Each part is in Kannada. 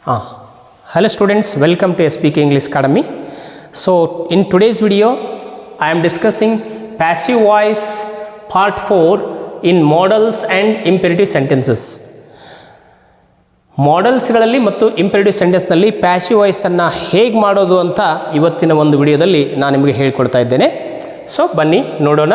Hello students, welcome to SPK English Academy. So in today's video I am discussing passive voice part 4 in modals and imperative sentences. ಮಾಡಲ್ಸ್ಗಳಲ್ಲಿ ಮತ್ತು ಇಂಪೆರೇಟಿವ್ ಸೆಂಟೆನ್ಸ್ನಲ್ಲಿ ಪ್ಯಾಸಿವ್ ವಾಯ್ಸನ್ನು ಹೇಗೆ ಮಾಡೋದು ಅಂತ ಇವತ್ತಿನ ಒಂದು ವಿಡಿಯೋದಲ್ಲಿ ನಾನು ನಿಮಗೆ ಹೇಳ್ಕೊಡ್ತಾ ಇದ್ದೇನೆ. ಸೊ ಬನ್ನಿ ನೋಡೋಣ.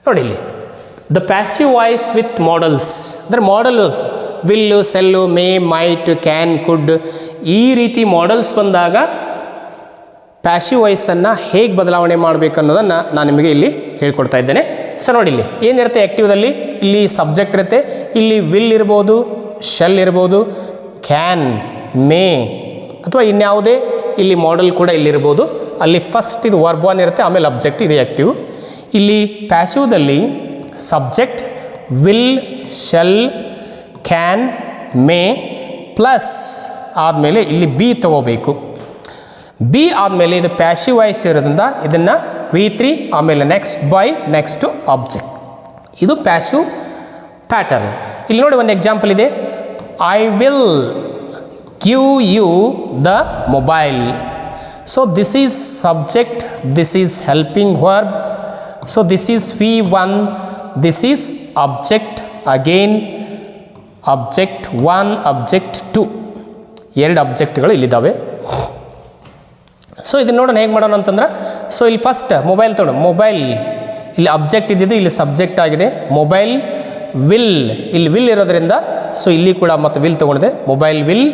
ನೋಡಿ ಇಲ್ಲಿ the passive voice with modals ಅಂದರೆ modal verbs will, shall, may, might, can, could ಈ ರೀತಿ ಮಾಡಲ್ಸ್ ಬಂದಾಗ ಪ್ಯಾಸಿವ್ ವಾಯ್ಸನ್ನು ಹೇಗೆ ಬದಲಾವಣೆ ಮಾಡಬೇಕು ಅನ್ನೋದನ್ನು ನಾನು ನಿಮಗೆ ಇಲ್ಲಿ ಹೇಳ್ಕೊಡ್ತಾ ಇದ್ದೇನೆ. ಸೊ ನೋಡಿ ಇಲ್ಲಿ ಏನಿರುತ್ತೆ ಆ್ಯಕ್ಟಿವ್ದಲ್ಲಿ, ಇಲ್ಲಿ ಸಬ್ಜೆಕ್ಟ್ ಇರುತ್ತೆ, ಇಲ್ಲಿ ವಿಲ್ ಇರ್ಬೋದು, ಶೆಲ್ ಇರ್ಬೋದು, ಕ್ಯಾನ್, ಮೇ ಅಥವಾ ಇನ್ಯಾವುದೇ ಇಲ್ಲಿ ಮಾಡಲ್ ಕೂಡ ಇಲ್ಲಿರ್ಬೋದು. ಅಲ್ಲಿ ಫಸ್ಟ್ ಇದು ವರ್ಬ್ ಒನ್ ಇರುತ್ತೆ, ಆಮೇಲೆ ಅಬ್ಜೆಕ್ಟ್ ಇದು ಆ್ಯಕ್ಟಿವ್. ಇಲ್ಲಿ ಪ್ಯಾಸಿವ್ದಲ್ಲಿ subject will, shall, can, may plus ಆದಮೇಲೆ ಇಲ್ಲಿ ಬಿ ತಗೋಬೇಕು. ಬಿ ಆದಮೇಲೆ ಇದು ಪ್ಯಾಸಿವ್ ವಾಯ್ಸ್ ಇರೋದ್ರಿಂದ ಇದನ್ನು V3 ಆಮೇಲೆ ನೆಕ್ಸ್ಟ್ ಬೈ ನೆಕ್ಸ್ಟ್ ಆಬ್ಜೆಕ್ಟ್. ಇದು ಪ್ಯಾಸಿವ್ ಪ್ಯಾಟರ್ನ್. ಇಲ್ಲಿ ನೋಡಿ ಒಂದು ಎಕ್ಸಾಂಪಲ್ ಇದೆ, I will give you the mobile. So this is subject, this is helping verb. So this is V1, this is object, again object 1, object 2, ಎರಡು ಅಬ್ಜೆಕ್ಟ್ಗಳು ಇಲ್ಲಿದ್ದಾವೆ. ಸೊ ಇದನ್ನು ನೋಡೋಣ ಹೇಗೆ ಮಾಡೋಣ ಅಂತಂದ್ರೆ, ಸೊ ಇಲ್ಲಿ ಫಸ್ಟ್ ಮೊಬೈಲ್ ತೊಗೊಂಡು, ಮೊಬೈಲ್ ಇಲ್ಲಿ ಅಬ್ಜೆಕ್ಟ್ ಇದ್ದಿದ್ದು ಇಲ್ಲಿ ಸಬ್ಜೆಕ್ಟ್ ಆಗಿದೆ. ಮೊಬೈಲ್ ವಿಲ್, ಇಲ್ಲಿ ವಿಲ್ ಇರೋದ್ರಿಂದ ಸೊ ಇಲ್ಲಿ ಕೂಡ ಮತ್ತು ವಿಲ್ ತೊಗೊಂಡಿದೆ, ಮೊಬೈಲ್ ವಿಲ್.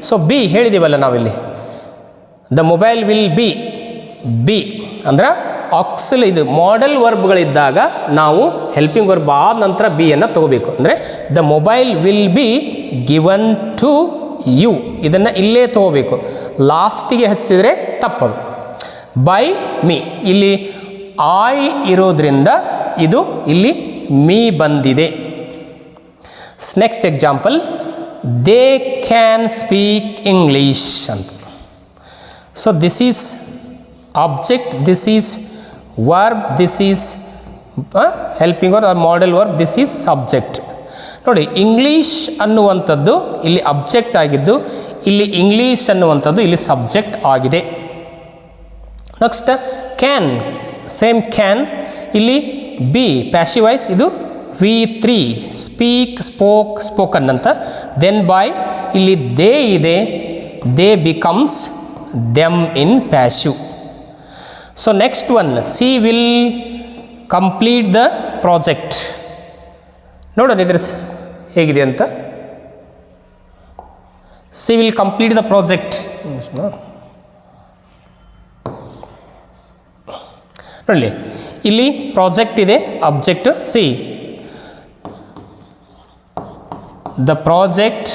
ಸೊ ಬಿ ಹೇಳಿದ್ದೀವಲ್ಲ ನಾವಿಲ್ಲಿ, ದ ಮೊಬೈಲ್ ವಿಲ್ ಬಿ ಅಂದ್ರೆ ಆಕ್ಸಿಲ್, ಇದು ಮಾಡೆಲ್ ವರ್ಬ್ಗಳಿದ್ದಾಗ ನಾವು ಹೆಲ್ಪಿಂಗ್ ವರ್ಬ್ ಆದ ನಂತರ ಬಿಯನ್ನು ತಗೋಬೇಕು. ಅಂದರೆ the mobile will be given to you, ಇದನ್ನು ಇಲ್ಲೇ ತಗೋಬೇಕು, ಲಾಸ್ಟಿಗೆ ಹಚ್ಚಿದರೆ ತಪ್ಪದು. ಬೈ ಮೀ, ಇಲ್ಲಿ ಐ ಇರೋದ್ರಿಂದ ಇದು ಇಲ್ಲಿ ಮೀ ಬಂದಿದೆ. Next example, they can speak English ಅಂತ. So this is object, this is verb, this is helping verb or model verb, this is subject. ನೋಡಿ ಇಂಗ್ಲೀಷ್ ಅನ್ನುವಂಥದ್ದು ಇಲ್ಲಿ ಅಬ್ಜೆಕ್ಟ್ ಆಗಿದ್ದು, ಇಲ್ಲಿ ಇಂಗ್ಲೀಷ್ ಅನ್ನುವಂಥದ್ದು ಇಲ್ಲಿ ಸಬ್ಜೆಕ್ಟ್ ಆಗಿದೆ. ನೆಕ್ಸ್ಟ್ ಕ್ಯಾನ್, ಸೇಮ್ ಕ್ಯಾನ್, ಇಲ್ಲಿ ಬಿ ಪ್ಯಾಸಿವ್ ವಾಯ್ಸ್, ಇದು V3 ಸ್ಪೀಕ್, ಸ್ಪೋಕ್, ಸ್ಪೋಕನ್ ಅಂತ. ದೆನ್ ಬೈ ಇಲ್ಲಿ ದೇ ಇದೆ, they becomes them in passive. So next one, she will complete the project. ನೋಡೋಣ ಇದ್ರ ಹೇಗಿದೆ ಅಂತ. she will complete the project. ನೋಡಿ ಇಲ್ಲಿ ಪ್ರಾಜೆಕ್ಟ್ ಇದೆ, object C, the project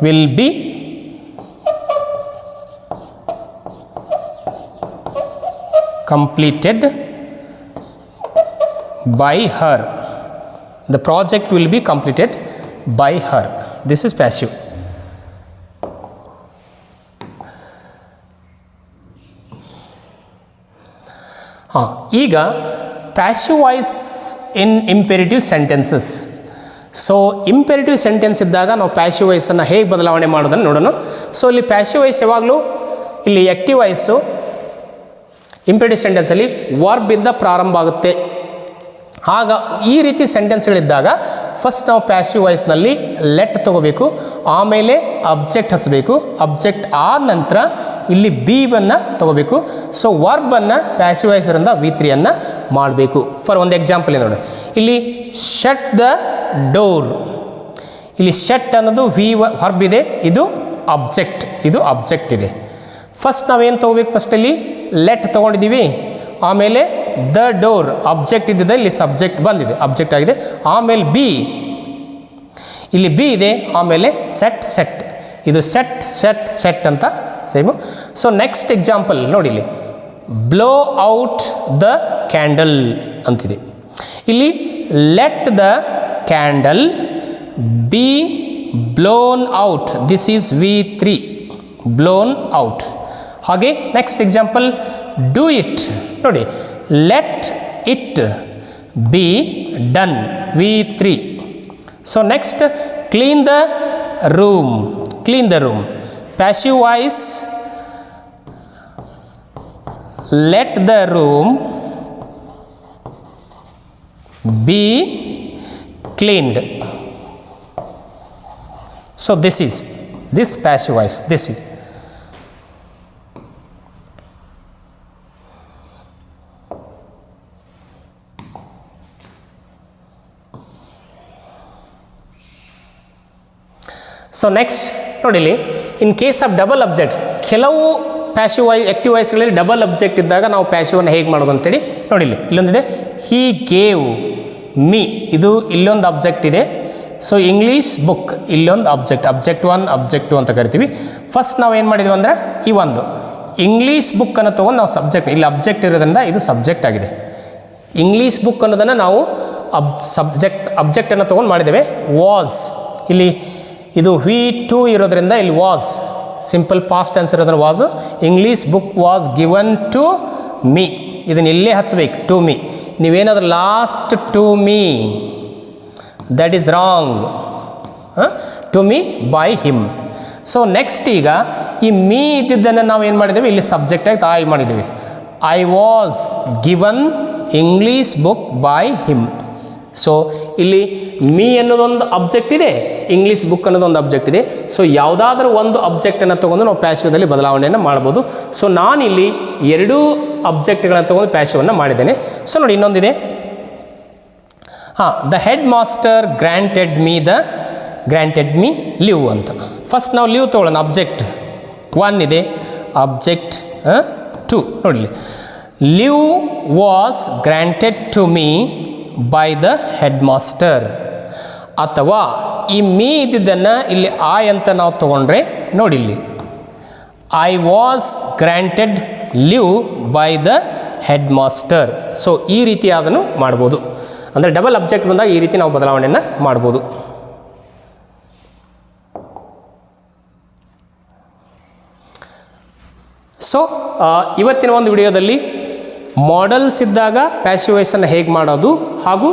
will be completed by her. The project will be completed by her. This is passive. ಈಗ ಪ್ಯಾಸಿವ್ ವಾಯ್ಸ್ ಇನ್ imperative sentences. So imperative sentence ಇದ್ದಾಗ ನಾವು ಪ್ಯಾಸಿವ್ ವಾಯ್ಸನ್ನು ಹೇಗೆ ಬದಲಾವಣೆ ಮಾಡೋದನ್ನು ನೋಡೋಣ. ಸೊ ಇಲ್ಲಿ ಪ್ಯಾಸಿವ್ ವಾಯ್ಸ್ ಯಾವಾಗಲೂ ಇಲ್ಲಿ ಆ್ಯಕ್ಟಿವ್ ವಾಯ್ಸು ಇಂಪೆರೇಟಿವ್ ಸೆಂಟೆನ್ಸಲ್ಲಿ ವರ್ಬಿಂದ ಪ್ರಾರಂಭ ಆಗುತ್ತೆ. ಆಗ ಈ ರೀತಿ ಸೆಂಟೆನ್ಸ್ಗಳಿದ್ದಾಗ ಫಸ್ಟ್ ನಾವು ಪ್ಯಾಸಿವ್ ವಾಯ್ಸ್ನಲ್ಲಿ ಲೆಟ್ ತೊಗೋಬೇಕು, ಆಮೇಲೆ ಅಬ್ಜೆಕ್ಟ್ ಹಚ್ಚಬೇಕು, ಅಬ್ಜೆಕ್ಟ್ ಆದ ನಂತರ ಇಲ್ಲಿ ಬಿ-ವನ್ನು ತೊಗೋಬೇಕು. ಸೊ ವರ್ಬನ್ನು ಪ್ಯಾಸಿವ್ ವಾಯ್ಸರಿಂದ V3 ಮಾಡಬೇಕು. ಫಾರ್ ಒಂದು ಎಕ್ಸಾಂಪಲ್ ನೋಡಿ, ಇಲ್ಲಿ ಶಟ್ ದ ಡೋರ್, ಇಲ್ಲಿ ಶಟ್ ಅನ್ನೋದು ವರ್ಬ್ ಇದೆ, ಇದು ಅಬ್ಜೆಕ್ಟ್ ಇದೆ. ಫಸ್ಟ್ ನಾವೇನು ತೊಗೋಬೇಕು, ಫಸ್ಟಲ್ಲಿ ಲೆಟ್ ತೊಗೊಂಡಿದ್ದೀವಿ, ಆಮೇಲೆ ದ ಡೋರ್ ಅಬ್ಜೆಕ್ಟ್ ಇದ್ದಿದೆ, ಇಲ್ಲಿ ಸಬ್ಜೆಕ್ಟ್ ಬಂದಿದೆ, ಅಬ್ಜೆಕ್ಟ್ ಆಗಿದೆ. ಆಮೇಲೆ ಬಿ, ಇಲ್ಲಿ ಬಿ ಇದೆ, ಆಮೇಲೆ ಸೆಟ್, ಇದು ಸೆಟ್ ಅಂತ ಸೇಮು. ಸೊ ನೆಕ್ಸ್ಟ್ ಎಕ್ಸಾಂಪಲ್ ನೋಡಿ, ಇಲ್ಲಿ ಬ್ಲೋ ಔಟ್ ದ ಕ್ಯಾಂಡಲ್ ಅಂತಿದೆ. ಇಲ್ಲಿ let the candle B blown out. This is V3 blown out. ಹಾಗೆ ನೆಕ್ಸ್ಟ್ ಎಕ್ಸಾಂಪಲ್ ಡೂ ಇಟ್ ನೋಡಿ, let it be done V3. So next clean the room, clean the room. Passive voice let the room be cleaned. So this is this passive voice. This is so next ನೋಡಿಲಿ, in case of double object, ಕೆಲವು ಪ್ಯಾಸಿವ್ ವಾಯ್ಸ್ ಆ್ಯಕ್ಟಿವ್ ವಾಯ್ಸ್ಗಳಲ್ಲಿ ಡಬಲ್ ಅಬ್ಜೆಕ್ಟ್ ಇದ್ದಾಗ ನಾವು ಪ್ಯಾಸಿವನ್ನು ಹೇಗೆ ಮಾಡೋದು ಅಂತೇಳಿ ನೋಡಿಲಿ. ಇಲ್ಲೊಂದಿದೆ ಹಿ ಗೇವ್ ಮೀ, ಇದು ಇಲ್ಲೊಂದು ಅಬ್ಜೆಕ್ಟ್ ಇದೆ. ಸೊ ಇಂಗ್ಲೀಷ್ ಬುಕ್ ಇಲ್ಲೊಂದು ಅಬ್ಜೆಕ್ಟ್, ಅಬ್ಜೆಕ್ಟ್ 1 ಅಬ್ಜೆಕ್ಟ್ 2 ಅಂತ ಕರಿತೀವಿ. ಫಸ್ಟ್ ನಾವು ಏನು ಮಾಡಿದ್ವಿ ಅಂದರೆ ಈ ಒಂದು ಇಂಗ್ಲೀಷ್ ಬುಕ್ಕನ್ನು ತೊಗೊಂಡು ನಾವು ಸಬ್ಜೆಕ್ಟ್, ಇಲ್ಲಿ ಅಬ್ಜೆಕ್ಟ್ ಇರೋದ್ರಿಂದ ಇದು ಸಬ್ಜೆಕ್ಟ್ ಆಗಿದೆ. ಇಂಗ್ಲೀಷ್ ಬುಕ್ ಅನ್ನೋದನ್ನು ನಾವು ಅಬ್ಜೆಕ್ಟನ್ನು ತೊಗೊಂಡು ಮಾಡಿದ್ದೇವೆ. ವಾಸ್ ಇಲ್ಲಿ ಇದು V2 ಇರೋದ್ರಿಂದ ಇಲ್ಲಿ ವಾಸ್ ಸಿಂಪಲ್ ಪಾಸ್ಟ್ ಟೆನ್ಸ್ ಇರೋದ್ರ was. English book was given to me, ಇದನ್ನು ಇಲ್ಲೇ ಹಚ್ಚಬೇಕು ಟು ಮೀ. ನೀವೇನಾದರೂ last to me, that is wrong. To me by him. So next ಈಗ ಈ ಮೀ ಇದ್ದಿದ್ದನ್ನು ನಾವು ಏನು ಮಾಡಿದ್ದೇವೆ, ಇಲ್ಲಿ ಸಬ್ಜೆಕ್ಟಾಗಿ ತಾಯಿ ಮಾಡಿದ್ದೀವಿ. I was given English book by him. So ಇಲ್ಲಿ ಮೀ ಅನ್ನೋದೊಂದು ಅಬ್ಜೆಕ್ಟ್ ಇದೆ, ಇಂಗ್ಲೀಷ್ ಬುಕ್ ಅನ್ನೋದೊಂದು ಅಬ್ಜೆಕ್ಟ್ ಇದೆ. ಸೊ ಯಾವುದಾದ್ರೂ ಒಂದು ಅಬ್ಜೆಕ್ಟನ್ನು ತೊಗೊಂಡು ನಾವು ಪ್ಯಾಸಿವ್ದಲ್ಲಿ ಬದಲಾವಣೆಯನ್ನು ಮಾಡ್ಬೋದು. ಸೊ ನಾನಿಲ್ಲಿ ಎರಡೂ ಅಬ್ಜೆಕ್ಟ್ಗಳನ್ನು ತೊಗೊಂಡು ಪ್ಯಾಸಿವನ್ನು ಮಾಡಿದ್ದೇನೆ. ಸೊ ನೋಡಿ ಇನ್ನೊಂದಿದೆ, the headmaster granted me leave ಅಂತ. ಫಸ್ಟ್ ನಾವು ಲೀವ್ ತೊಗೊಳ್ಳೋಣ. ಅಬ್ಜೆಕ್ಟ್ 1 ಇದೆ, ಅಬ್ಜೆಕ್ಟ್ 2 ನೋಡಿ. Leave was granted to me by the headmaster. ಅಥವಾ ಈ ಮೀ ಇದ್ದಿದ್ದನ್ನು ಇಲ್ಲಿ ಐ ಅಂತ ನಾವು ತೊಗೊಂಡ್ರೆ ನೋಡಿ, ಇಲ್ಲಿ I was granted leave by the head master. So ಈ ರೀತಿ ಅದನ್ನು ಮಾಡ್ಬೋದು. ಅಂದರೆ ಡಬಲ್ ಅಬ್ಜೆಕ್ಟ್ ಬಂದಾಗ ಈ ರೀತಿ ನಾವು ಬದಲಾವಣೆಯನ್ನು ಮಾಡ್ಬೋದು. ಸೊ ಇವತ್ತಿನ ಒಂದು ವಿಡಿಯೋದಲ್ಲಿ ಮಾಡೆಲ್ಸ್ ಇದ್ದಾಗ ಪ್ಯಾಸಿವ್ ವಾಯ್ಸನ್ನು ಹೇಗೆ ಮಾಡೋದು, ಹಾಗೂ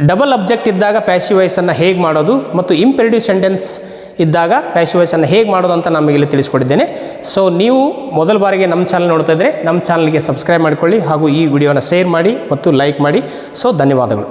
ಡಬಲ್ ಅಬ್ಜೆಕ್ಟ್ ಇದ್ದಾಗ ಪ್ಯಾಸಿವ್ ವಾಯ್ಸನ್ನು ಹೇಗೆ ಮಾಡೋದು, ಮತ್ತು ಇಂಪೆರೇಟಿವ್ ಸೆಂಟೆನ್ಸ್ ಇದ್ದಾಗ ಪ್ಯಾಸಿವ್ ವಾಯ್ಸನ್ನು ಹೇಗೆ ಮಾಡೋದು ಅಂತ ನಮಗಿಲ್ಲಿ ತಿಳಿಸ್ಕೊಟ್ಟಿದ್ದೇನೆ. ಸೊ ನೀವು ಮೊದಲ ಬಾರಿಗೆ ನಮ್ಮ ಚಾನಲ್ ನೋಡ್ತಾ ಇದ್ದರೆ ನಮ್ಮ ಚಾನಲ್ಗೆ ಸಬ್ಸ್ಕ್ರೈಬ್ ಮಾಡಿಕೊಳ್ಳಿ, ಹಾಗೂ ಈ ವಿಡಿಯೋನ ಶೇರ್ ಮಾಡಿ ಮತ್ತು ಲೈಕ್ ಮಾಡಿ. ಸೊ ಧನ್ಯವಾದಗಳು.